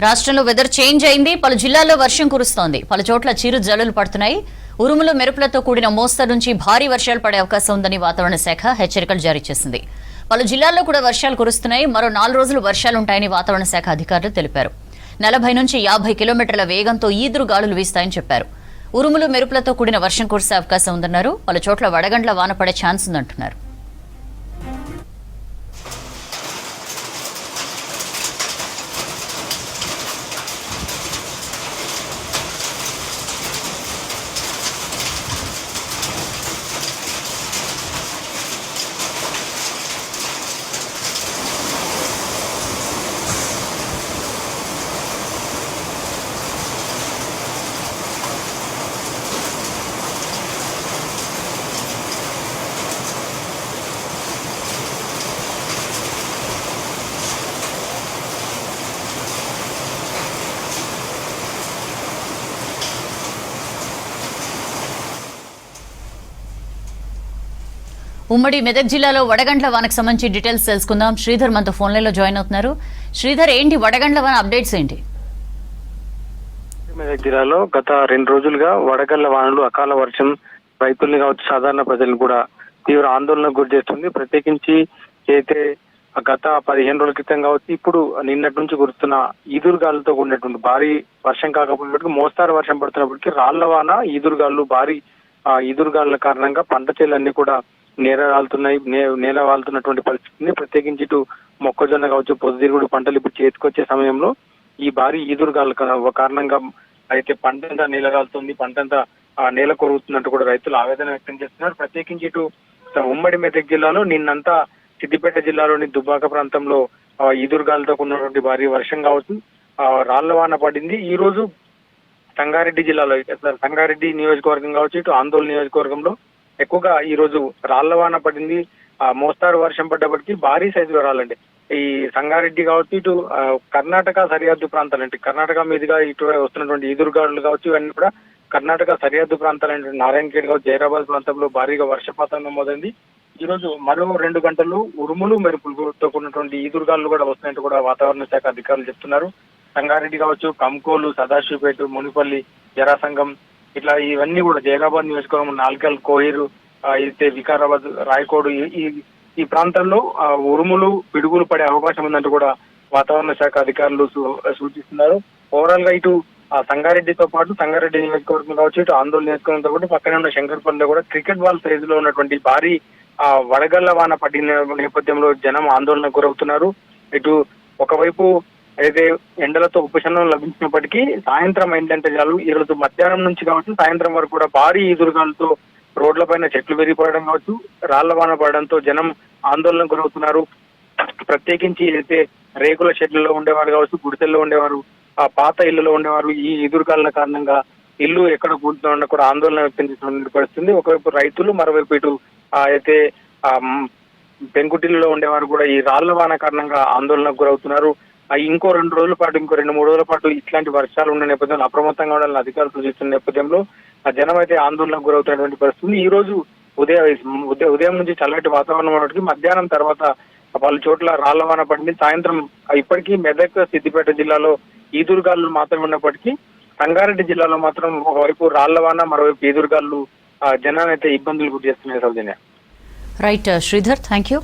రాష్ట్రంలో weather change అయింది. పలు జిల్లాల్లో వర్షం కురుస్తోంది. పలు చోట్ల చిరు జల్లులు పడుతున్నాయి. ఉరుములు మెరుపులతో కూడిన మోస్తరు నుంచి భారీ వర్షాలు పడే అవకాశం ఉందని వాతావరణ శాఖ హెచ్చరికలు జారీ చేసింది. పలు జిల్లాల్లో కూడా వర్షాలు కురుస్తున్నాయి. మరో 4 రోజులు వర్షాలుంటాయని వాతావరణ శాఖ అధికారులు తెలిపారు. 40 నుంచి 50 కిలోమీటర్ల వేగంతో ఈదురు గాలులు వీస్తాయని చెప్పారు. ఉరుములు మెరుపులతో కూడిన వర్షం కురిసే అవకాశం ఉందన్నారు. పలు చోట్ల వడగండ్ల వాన పడే ఛాన్స్ ఉందంటున్నారు. ఉమ్మడి మెదక్ జిల్లాలో వడగండ్ల వానకు సంబంధించి డీటెయిల్స్ తెలుసుకుందాం. శ్రీధర్ మనతో ఫోన్ లైన్ లో జాయిన్ అవుతున్నారు. శ్రీధర్, ఏంటి వడగండ్ల వాన అప్డేట్స్ ఏంటి? మెదక్ జిల్లాలో గత 2 రోజులుగా వడగళ్ల వానలు, అకాల వర్షం రైతుల్ని కావచ్చు, సాధారణ ప్రజలు కూడా తీవ్ర ఆందోళనకు గురి చేస్తుంది. ప్రత్యేకించి అయితే గత 15 రోజుల క్రితం కావచ్చు, ఇప్పుడు నిన్నటి నుంచి కురుస్తున్న ఈదురుగాలులతో కూడినటువంటి భారీ వర్షం కాకపోయినప్పటికీ మోస్తారు వర్షం పడుతున్నప్పటికీ రాళ్ల వాన, ఈదురుగాలు, భారీ ఈదురుగాలుల కారణంగా పంట చేలన్నీ కూడా నేల వాళ్తున్నటువంటి పరిస్థితిని, ప్రత్యేకించి ఇటు మొక్కజొన్న కావచ్చు, పొద్దుతిరుగుడు పంటలు ఇప్పుడు చేతికొచ్చే సమయంలో ఈ భారీ ఈదురుగాల కారణంగా అయితే పంటంతా నేల రాలుతుంది, పంటంతా నేల కొరుగుతున్నట్టు కూడా రైతులు ఆవేదన వ్యక్తం చేస్తున్నారు. ప్రత్యేకించి ఇటు ఉమ్మడి మెదక్ జిల్లాలో నిన్నంతా సిద్దిపేట జిల్లాలోని దుబ్బాక ప్రాంతంలో ఈదురుగాలతో ఉన్నటువంటి భారీ వర్షం కావచ్చు, రాళ్ల వాన పడింది. ఈ రోజు సంగారెడ్డి జిల్లాలో, సంగారెడ్డి నియోజకవర్గం కావచ్చు, ఇటు ఆందోళన నియోజకవర్గంలో ఎక్కువగా ఈ రోజు రాళ్ల వాన పడింది. మోస్తారు వర్షం పడ్డప్పటికీ భారీ సైజులో రాలండి. ఈ సంగారెడ్డి కావచ్చు, ఇటు కర్ణాటక సరిహద్దు ప్రాంతాలంటే కర్ణాటక మీదుగా ఇటు వస్తున్నటువంటి ఈదురుగాడులు కావచ్చు, ఇవన్నీ కూడా కర్ణాటక సరిహద్దు ప్రాంతాలంటే నారాయణఖేడ్ కావచ్చు, జైరాబాద్ ప్రాంతంలో భారీగా వర్షపాతం నమోదైంది. ఈ రోజు మరో 2 గంటలు ఉరుములు మెరుపులతో కూడినటువంటి ఈదురుగాలు కూడా వస్తున్నట్టు కూడా వాతావరణ శాఖ అధికారులు చెప్తున్నారు. సంగారెడ్డి కావచ్చు, కంకోలు, సదాశివపేట, మునిపల్లి, జరాసంగం, ఇట్లా ఇవన్నీ కూడా జైరాబాద్ నియోజకవర్గం, నాల్కల్, కోహిరు, అయితే వికారాబాద్, రాయకోడు, ఈ ప్రాంతాల్లో ఉరుములు, పిడుగులు పడే అవకాశం ఉందంటూ కూడా వాతావరణ శాఖ అధికారులు సూచిస్తున్నారు. ఓవరాల్ గా ఇటు సంగారెడ్డితో పాటు సంగారెడ్డి నియోజకవర్గం కావచ్చు, ఇటు ఆందోళన నియోజకవర్గంతో పాటు పక్కనే ఉన్న శంకర్పల్లిలో కూడా క్రికెట్ బాల్ సైజులో ఉన్నటువంటి భారీ వడగళ్ల వాన పడిన నేపథ్యంలో జనం ఆందోళనకు గురవుతున్నారు. ఇటు ఒకవైపు అయితే ఎండలతో ఉపశమనం లభించినప్పటికీ సాయంత్రం ఏంటంటే చాలు, ఈ రోజు మధ్యాహ్నం నుంచి కావచ్చు సాయంత్రం వరకు కూడా భారీ ఈదురుగాలతో రోడ్లపైన చెట్లు విరిగిపడడం కావచ్చు, రాళ్ల వాన పడడంతో జనం ఆందోళనకు గురవుతున్నారు. ప్రత్యేకించి అయితే రేకుల షెడ్లలో ఉండేవారు కావచ్చు, గుడిసెల్లో ఉండేవారు, పాత ఇళ్లలో ఉండేవారు ఈ ఈదురుగాల కారణంగా ఇల్లు ఎక్కడ కూర్చున్నా కూడా ఆందోళన వ్యక్తం చేసిన పరిస్థితుంది. ఒకవైపు రైతులు, మరోవైపు ఇటు అయితే పెంకుటిల్లులో ఉండేవారు కూడా ఈ రాళ్ల వాన కారణంగా ఆందోళనకు గురవుతున్నారు. ఇంకో 2 రోజుల పాటు, ఇంకో 2-3 రోజుల పాటు ఇట్లాంటి వర్షాలు ఉన్న నేపథ్యంలో అప్రమత్తంగా ఉండాలని అధికారులు సూచిస్తున్న నేపథ్యంలో జనం అయితే ఆందోళనకు గురవుతున్నటువంటి పరిస్థితి. ఈ రోజు ఉదయం నుంచి చల్లటి వాతావరణం ఉన్నప్పటికీ మధ్యాహ్నం తర్వాత పలు చోట్ల రాళ్ల వాన పడింది. సాయంత్రం ఇప్పటికీ మెదక్, సిద్దిపేట జిల్లాలో ఈదురుగాలు మాత్రమే ఉన్నప్పటికీ సంగారెడ్డి జిల్లాలో మాత్రం ఒకవైపు రాళ్ల వాన, మరోవైపు ఈదురుగాలు జనాన్ని అయితే ఇబ్బందులు గురి చేస్తున్నాయి. Soujanya. Right Sridhar, thank you.